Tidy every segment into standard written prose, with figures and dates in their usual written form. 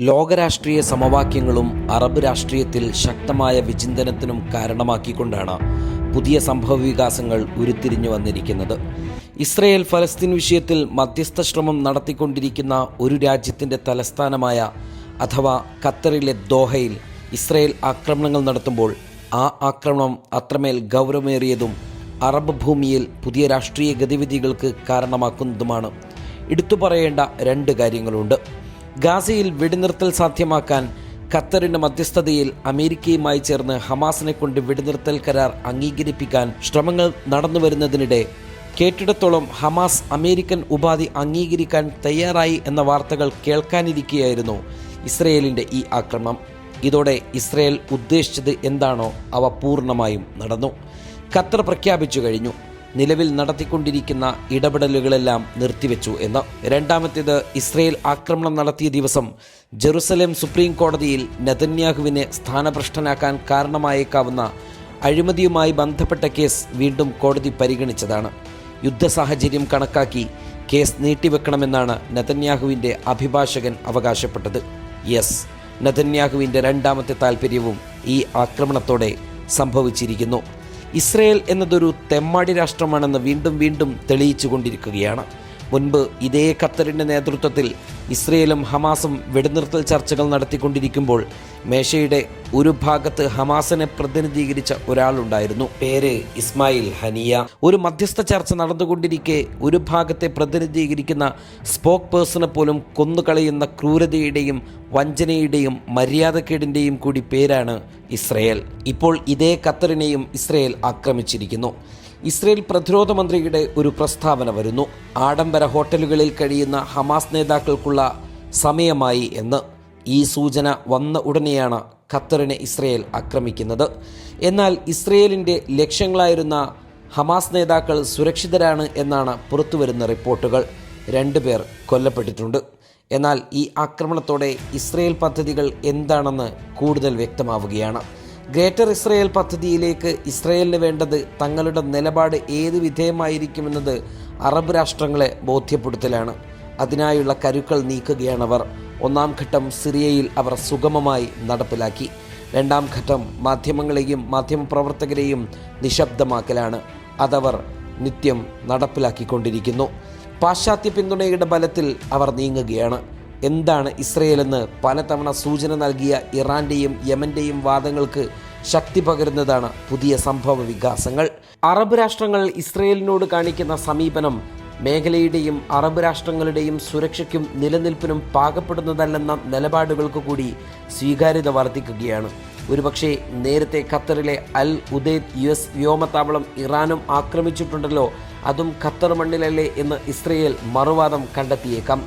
ലോകരാഷ്ട്രീയ സമവാക്യങ്ങളും അറബ് രാഷ്ട്രീയത്തിൽ ശക്തമായ വിചിന്തനത്തിനും കാരണമാക്കിക്കൊണ്ടാണ് പുതിയ സംഭവവികാസങ്ങൾ ഉരുത്തിരിഞ്ഞു വന്നിരിക്കുന്നത്. ഇസ്രയേൽ ഫലസ്തീൻ വിഷയത്തിൽ മധ്യസ്ഥ ശ്രമം നടത്തിക്കൊണ്ടിരിക്കുന്ന ഒരു രാജ്യത്തിൻ്റെ തലസ്ഥാനമായ അഥവാ ഖത്തറിലെ ദോഹയിൽ ഇസ്രയേൽ ആക്രമണങ്ങൾ നടത്തുമ്പോൾ ആ ആക്രമണം അത്രമേൽ ഗൗരവമേറിയതും അറബ് ഭൂമിയിൽ പുതിയ രാഷ്ട്രീയ ഗതിവിധികൾക്ക് കാരണമാക്കുന്നതുമാണ്. എടുത്തു പറയേണ്ട രണ്ട് കാര്യങ്ങളുണ്ട്. ഗാസയിൽ വെടിനിർത്തൽ സാധ്യമാക്കാൻ ഖത്തറിന്റെ മധ്യസ്ഥതയിൽ അമേരിക്കയുമായി ചേർന്ന് ഹമാസിനെ കൊണ്ട് വെടിനിർത്തൽ കരാർ അംഗീകരിപ്പിക്കാൻ ശ്രമങ്ങൾ നടന്നുവരുന്നതിനിടെ കേട്ടിടത്തോളം ഹമാസ് അമേരിക്കൻ ഉപാധി അംഗീകരിക്കാൻ തയ്യാറായി എന്ന വാർത്തകൾ കേൾക്കാനിരിക്കെയായിരുന്നു ഇസ്രയേലിന്റെ ഈ ആക്രമണം. ഇതോടെ ഇസ്രയേൽ ഉദ്ദേശിച്ചത് എന്താണോ അവ പൂർണ്ണമായും നടന്നു. ഖത്തർ പ്രഖ്യാപിച്ചു കഴിഞ്ഞു, നിലവിൽ നടത്തിക്കൊണ്ടിരിക്കുന്ന ഇടപെടലുകളെല്ലാം നിർത്തിവെച്ചു എന്ന്. രണ്ടാമത്തേത്, ഇസ്രയേൽ ആക്രമണം നടത്തിയ ദിവസം ജെറുസലേം സുപ്രീം കോടതിയിൽ നെതന്യാഹുവിനെ സ്ഥാനഭ്രഷ്ടനാക്കാൻ കാരണമായേക്കാവുന്ന അഴിമതിയുമായി ബന്ധപ്പെട്ട കേസ് വീണ്ടും കോടതി പരിഗണിച്ചതാണ്. യുദ്ധ സാഹചര്യം കണക്കാക്കി കേസ് നീട്ടിവെക്കണമെന്നാണ് നെതന്യാഹുവിൻ്റെ അഭിഭാഷകൻ അവകാശപ്പെട്ടത്. യെസ്, നെതന്യാഹുവിൻ്റെ രണ്ടാമത്തെ താൽപ്പര്യവും ഈ ആക്രമണത്തോടെ സംഭവിച്ചിരിക്കുന്നു. ഇസ്രയേൽ എന്നതൊരു തെമ്മാടി രാഷ്ട്രമാണെന്ന് വീണ്ടും തെളിയിച്ചുകൊണ്ടിരിക്കുകയാണ്. മുൻപ് ഇതേ ഖത്തറിൻ്റെ നേതൃത്വത്തിൽ ഇസ്രയേലും ഹമാസും വെടിനിർത്തൽ ചർച്ചകൾ നടത്തിക്കൊണ്ടിരിക്കുമ്പോൾ മേശയുടെ ഒരു ഭാഗത്ത് ഹമാസിനെ പ്രതിനിധീകരിച്ച ഒരാളുണ്ടായിരുന്നു. പേര് ഇസ്മായിൽ ഹനിയ. ഒരു മധ്യസ്ഥ ചർച്ച നടന്നുകൊണ്ടിരിക്കെ ഒരു ഭാഗത്തെ പ്രതിനിധീകരിക്കുന്ന സ്പോക്ക് പേഴ്സണെ പോലും കൊന്നുകളയുന്ന ക്രൂരതയുടെയും വഞ്ചനയുടെയും മര്യാദക്കേടിൻ്റെയും കൂടി പേരാണ് ഇസ്രയേൽ. ഇപ്പോൾ ഇതേ ഖത്തറിനെയും ഇസ്രയേൽ ആക്രമിച്ചിരിക്കുന്നു. ഇസ്രയേൽ പ്രതിരോധ മന്ത്രിയുടെ ഒരു പ്രസ്താവന വരുന്നു. ആഡംബര ഹോട്ടലുകളിൽ കഴിയുന്ന ഹമാസ് നേതാക്കൾക്കുള്ള സമയമായി എന്ന്. ഈ സൂചന വന്ന ഉടനെയാണ് ഖത്തറിനെ ഇസ്രയേൽ ആക്രമിക്കുന്നത്. എന്നാൽ ഇസ്രയേലിൻ്റെ ലക്ഷ്യങ്ങളായിരുന്ന ഹമാസ് നേതാക്കൾ സുരക്ഷിതരാണ് എന്നാണ് പുറത്തുവരുന്ന റിപ്പോർട്ടുകൾ. 2 പേർ കൊല്ലപ്പെട്ടിട്ടുണ്ട്. എന്നാൽ ഈ ആക്രമണത്തോടെ ഇസ്രയേൽ പദ്ധതികൾ എന്താണെന്ന് കൂടുതൽ വ്യക്തമാവുകയാണ്. ഗ്രേറ്റർ ഇസ്രയേൽ പദ്ധതിയിലേക്ക് ഇസ്രയേലിന് വേണ്ടത് തങ്ങളുടെ നിലപാട് ഏത് വിധേയമായിരിക്കുമെന്നത് അറബ് രാഷ്ട്രങ്ങളെ ബോധ്യപ്പെടുത്തലാണ്. അതിനായുള്ള കരുക്കൾ നീക്കുകയാണവർ. 1-ാം ഘട്ടം സിറിയയിൽ അവർ സുഗമമായി നടപ്പിലാക്കി. 2-ാം ഘട്ടം മാധ്യമങ്ങളെയും മാധ്യമപ്രവർത്തകരെയും നിശബ്ദമാക്കലാണ്. അതവർ നിത്യം നടപ്പിലാക്കിക്കൊണ്ടിരിക്കുന്നു. പാശ്ചാത്യ പിന്തുണയുടെ ബലത്തിൽ അവർ നീങ്ങുകയാണ്. എന്താണ് ഇസ്രയേലെന്ന് പലതവണ സൂചന നൽകിയ ഇറാന്റെയും യമന്റെയും വാദങ്ങൾക്ക് ശക്തി പകരുന്നതാണ് പുതിയ സംഭവ വികാസങ്ങൾ. അറബ് രാഷ്ട്രങ്ങൾ ഇസ്രയേലിനോട് കാണിക്കുന്ന സമീപനം മേഖലയുടെയും അറബ് രാഷ്ട്രങ്ങളുടെയും സുരക്ഷയ്ക്കും നിലനിൽപ്പിനും പാകപ്പെടുന്നതല്ലെന്ന നിലപാടുകൾക്ക് കൂടി സ്വീകാര്യത വർദ്ധിക്കുകയാണ്. ഒരുപക്ഷെ നേരത്തെ ഖത്തറിലെ അൽ ഉദൈദ് US വ്യോമത്താവളം ഇറാനും ആക്രമിച്ചിട്ടുണ്ടല്ലോ, അതും ഖത്തർ മണ്ണിലല്ലേ എന്ന് ഇസ്രയേൽ മറുവാദം കണ്ടെത്തിയേക്കാം.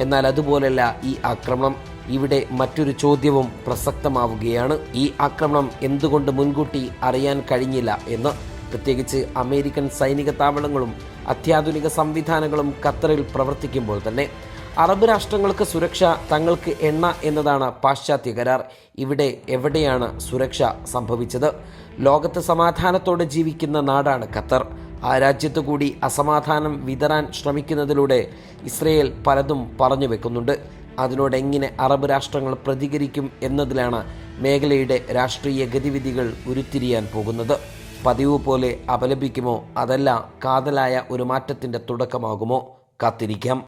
എന്നാൽ അതുപോലല്ല ഈ ആക്രമണം. ഇവിടെ മറ്റൊരു ചോദ്യവും പ്രസക്തമാവുകയാണ്. ഈ ആക്രമണം എന്തുകൊണ്ട് മുൻകൂട്ടി അറിയാൻ കഴിഞ്ഞില്ല എന്ന്. പ്രത്യേകിച്ച് അമേരിക്കൻ സൈനിക താവളങ്ങളും അത്യാധുനിക സംവിധാനങ്ങളും ഖത്തറിൽ പ്രവർത്തിക്കുമ്പോൾ തന്നെ. അറബ് രാഷ്ട്രങ്ങൾക്ക് സുരക്ഷ, തങ്ങൾക്ക് എണ്ണ എന്നതാണ് പാശ്ചാത്യ കരാർ. ഇവിടെ എവിടെയാണ് സുരക്ഷ സംഭവിച്ചത്? ലോകത്ത് സമാധാനത്തോടെ ജീവിക്കുന്ന നാടാണ് ഖത്തർ. ആ രാജ്യത്തു കൂടി അസമാധാനം വിതറാൻ ശ്രമിക്കുന്നതിലൂടെ ഇസ്രയേൽ പലതും പറഞ്ഞു വെക്കുന്നുണ്ട്. അതിനോടെങ്ങനെ അറബ് രാഷ്ട്രങ്ങൾ പ്രതികരിക്കും എന്നതിലാണ് മേഖലയുടെ രാഷ്ട്രീയ ഗതിവിധികൾ ഉരുത്തിരിയാൻ പോകുന്നത്. പതിവ് പോലെ അപലപിക്കുമോ, അതല്ല കാതലായ ഒരു മാറ്റത്തിൻ്റെ തുടക്കമാകുമോ? കാത്തിരിക്കാം.